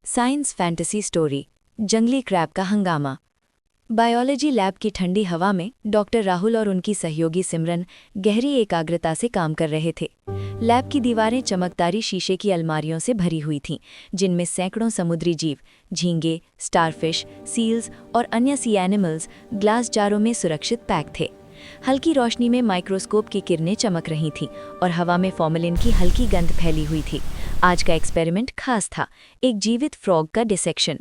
Science fantasy story जंगली crab का हंगामा। बायोलॉजी लैब की ठंडी हवा में डॉक्टर राहुल और उनकी सहयोगी सिमरन गहरी एकाग्रता से काम कर रहे थे। लैब की दीवारें चमकदारी शीशे की अलमारियों से भरी हुई थीं, जिनमें सैकड़ों समुद्री जीव, झींगे, स्टारफिश, सील्स और अन्य सी एनिमल्स ग्लास जारों में सुरक्षित पैक थे। हल्की रोशनी में माइक्रोस्कोप की किरणें चमक रही थीं और हवा में फॉर्मेलिन की हल्की गंध फैली हुई थी। आज का एक्सपेरिमेंट खास था, एक जीवित फ्रॉग का डिसेक्शन।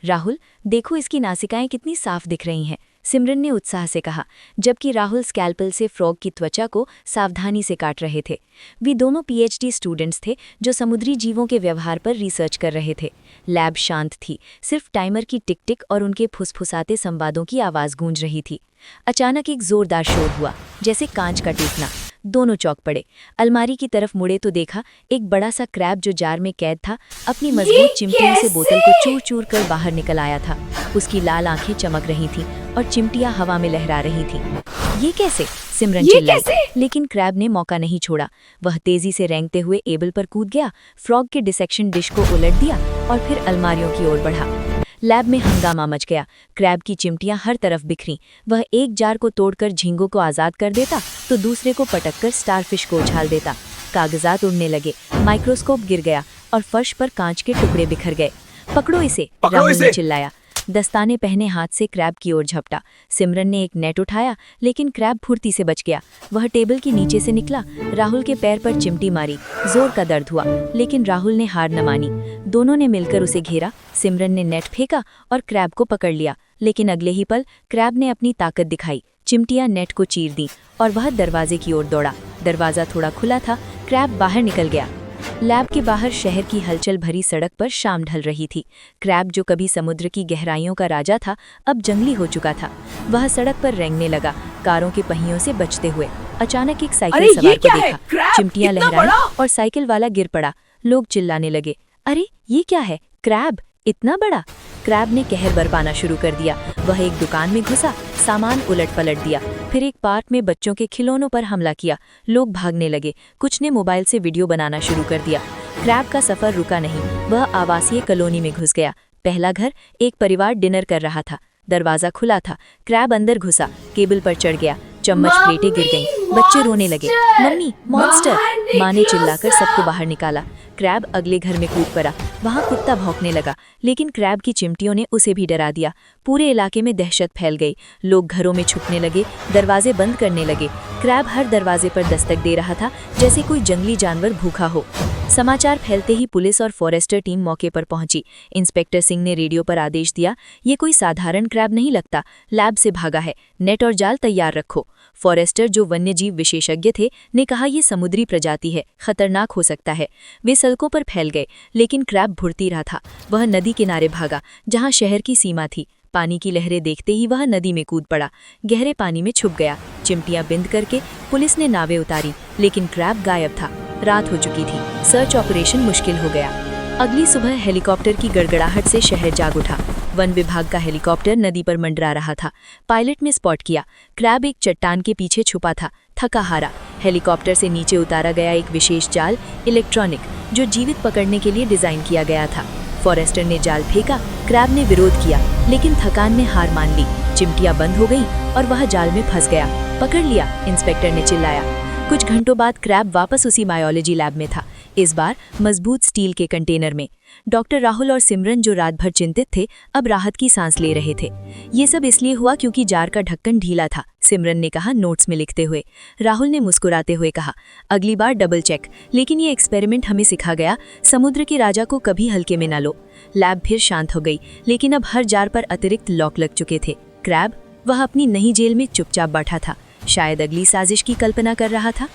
राहुल, देखो इसकी नासिकाएं कितनी साफ दिख रही हैं, सिमरन ने उत्साह से कहा, जबकि राहुल स्कैल्पल से फ्रॉग की त्वचा को सावधानी से काट रहे थे। वे दोनों पीएचडी स्टूडेंट्स थे जो समुद्री जीवों के व्यवहार पर रिसर्च कर रहे थे। लैब शांत थी, सिर्फ टाइमर की टिक टिक और उनके फुसफुसाते संवादों की आवाज़ गूंज रही थी। अचानक एक जोरदार शोर हुआ, जैसे कांच का टूटना। दोनों चौंक पड़े। अलमारी की तरफ मुड़े तो देखा एक बड़ा सा क्रैब जो जार में कैद था, अपनी मजबूत चिमटियों से बोतल को चूर चूर कर बाहर निकल आया था। उसकी लाल आंखें चमक रही थीं और चिमटियां हवा में लहरा रही थीं। ये कैसे? सिमरन चिल्लाई, लेकिन क्रैब ने मौका नहीं छोड़ा। वह तेजी से रेंगते हुए एबल पर कूद गया, फ्रॉग के डिसेक्शन डिश को उलट दिया और फिर अलमारियों की ओर बढ़ा। लैब में हंगामा मच गया। क्रैब की चिमटियां हर तरफ बिखरीं। वह एक जार को तोड़कर झींगों को आज़ाद कर देता तो दूसरे को पटककर स्टारफिश को उछाल देता। कागजात उड़ने लगे, माइक्रोस्कोप गिर गया और फर्श पर कांच के टुकड़े बिखर गए। पकड़ो इसे, राहुल ने चिल्लाया। दस्ताने पहने हाथ से क्रैब की ओर झपटा। सिमरन ने एक नेट उठाया, लेकिन क्रैब फुर्ती से बच गया। वह टेबल के नीचे से निकला, राहुल के पैर पर चिमटी मारी। जोर का दर्द हुआ, लेकिन राहुल ने हार न मानी। दोनों ने मिलकर उसे घेरा। सिमरन ने नेट फेंका और क्रैब को पकड़ लिया, लेकिन अगले ही पल क्रैब ने अपनी ताकत दिखाई। चिमटियां नेट को चीर दी और वह दरवाजे की ओर दौड़ा। दरवाजा थोड़ा खुला था, क्रैब बाहर निकल गया। लैब के बाहर शहर की हलचल भरी सड़क पर शाम ढल रही थी। क्रैब जो कभी समुद्र की गहराइयों का राजा था, अब जंगली हो चुका था। वह सड़क पर रेंगने लगा, कारों के पहियों से बचते हुए। अचानक एक साइकिल सवार को देखा, चिमटियां लहराई और साइकिल वाला गिर पड़ा। लोग चिल्लाने लगे, अरे ये क्या है? क्रैब इतना बड़ा? क्रैब ने कहर बरपाना शुरू कर दिया। वह एक दुकान में घुसा, सामान उलट पलट दिया, फिर एक पार्क में बच्चों के खिलौनों पर हमला किया। लोग भागने लगे, कुछ ने मोबाइल से वीडियो बनाना शुरू कर दिया। क्रैब का सफर रुका नहीं, वह आवासीय कॉलोनी में घुस गया। पहला घर, एक परिवार डिनर कर रहा था। दरवाजा खुला था, क्रैब अंदर घुसा, केबल पर चढ़ गया। चम्मच प्लेटें गिर गईं, बच्चे रोने लगे, मम्मी मॉन्स्टर! माँ ने चिल्लाकर सबको बाहर निकाला। क्रैब अगले घर में कूद पड़ा। वहाँ कुत्ता भौंकने लगा, लेकिन क्रैब की चिमटियों ने उसे भी डरा दिया। पूरे इलाके में दहशत फैल गई। लोग घरों में छुपने लगे, दरवाजे बंद करने लगे। क्रैब हर दरवाजे पर दस्तक दे रहा था, जैसे कोई जंगली जानवर भूखा हो। समाचार फैलते ही पुलिस और फॉरेस्टर टीम मौके पर पहुंची। इंस्पेक्टर सिंह ने रेडियो पर आदेश दिया, ये कोई साधारण क्रैब नहीं लगता, लैब से भागा है, नेट और जाल तैयार रखो। फॉरेस्टर, जो वन्यजीव विशेषज्ञ थे, ने कहा यह समुद्री प्रजाति है, खतरनाक हो सकता है। वे सड़कों पर फैल गए, लेकिन क्रैब भुड़ती रहा था। वह नदी किनारे भागा, जहां शहर की सीमा थी। पानी की लहरें देखते ही वह नदी में कूद पड़ा, गहरे पानी में छुप गया। चिमटियां बिंद करके पुलिस ने नावें उतारी, लेकिन क्रैब गायब था। रात हो चुकी थी, सर्च ऑपरेशन मुश्किल हो गया। अगली सुबह हेलीकॉप्टर की गड़गड़ाहट से शहर जाग उठा। वन विभाग का हेलीकॉप्टर नदी पर मंडरा रहा था। पायलट ने स्पॉट किया, क्रैब एक चट्टान के पीछे छुपा था, थका हारा। हेलीकॉप्टर से नीचे उतारा गया एक विशेष जाल, इलेक्ट्रॉनिक, जो जीवित पकड़ने के लिए डिजाइन किया गया था। फॉरेस्टर ने जाल फेंका, क्रैब ने विरोध किया, लेकिन थकान ने हार मान ली। चिमटियां बंद हो गईं और वह जाल में फंस गया। पकड़ लिया, इंस्पेक्टर ने चिल्लाया। कुछ घंटों बाद क्रैब वापस उसी बायोलॉजी लैब में था, इस बार मजबूत स्टील के कंटेनर में। डॉक्टर राहुल और सिमरन, जो रात भर चिंतित थे, अब राहत की सांस ले रहे थे। ये सब इसलिए हुआ क्योंकि जार का ढक्कन ढीला था, सिमरन ने कहा नोट्स में लिखते हुए। राहुल ने मुस्कुराते हुए कहा, अगली बार डबल चेक। लेकिन ये एक्सपेरिमेंट हमें सिखा गया, समुद्र के राजा को कभी हल्के में ना लो। लैब फिर शांत हो गई, लेकिन अब हर जार पर अतिरिक्त लॉक लग चुके थे। क्रैब, वह अपनी नई जेल में चुपचाप बैठा था, शायद अगली साजिश की कल्पना कर रहा था।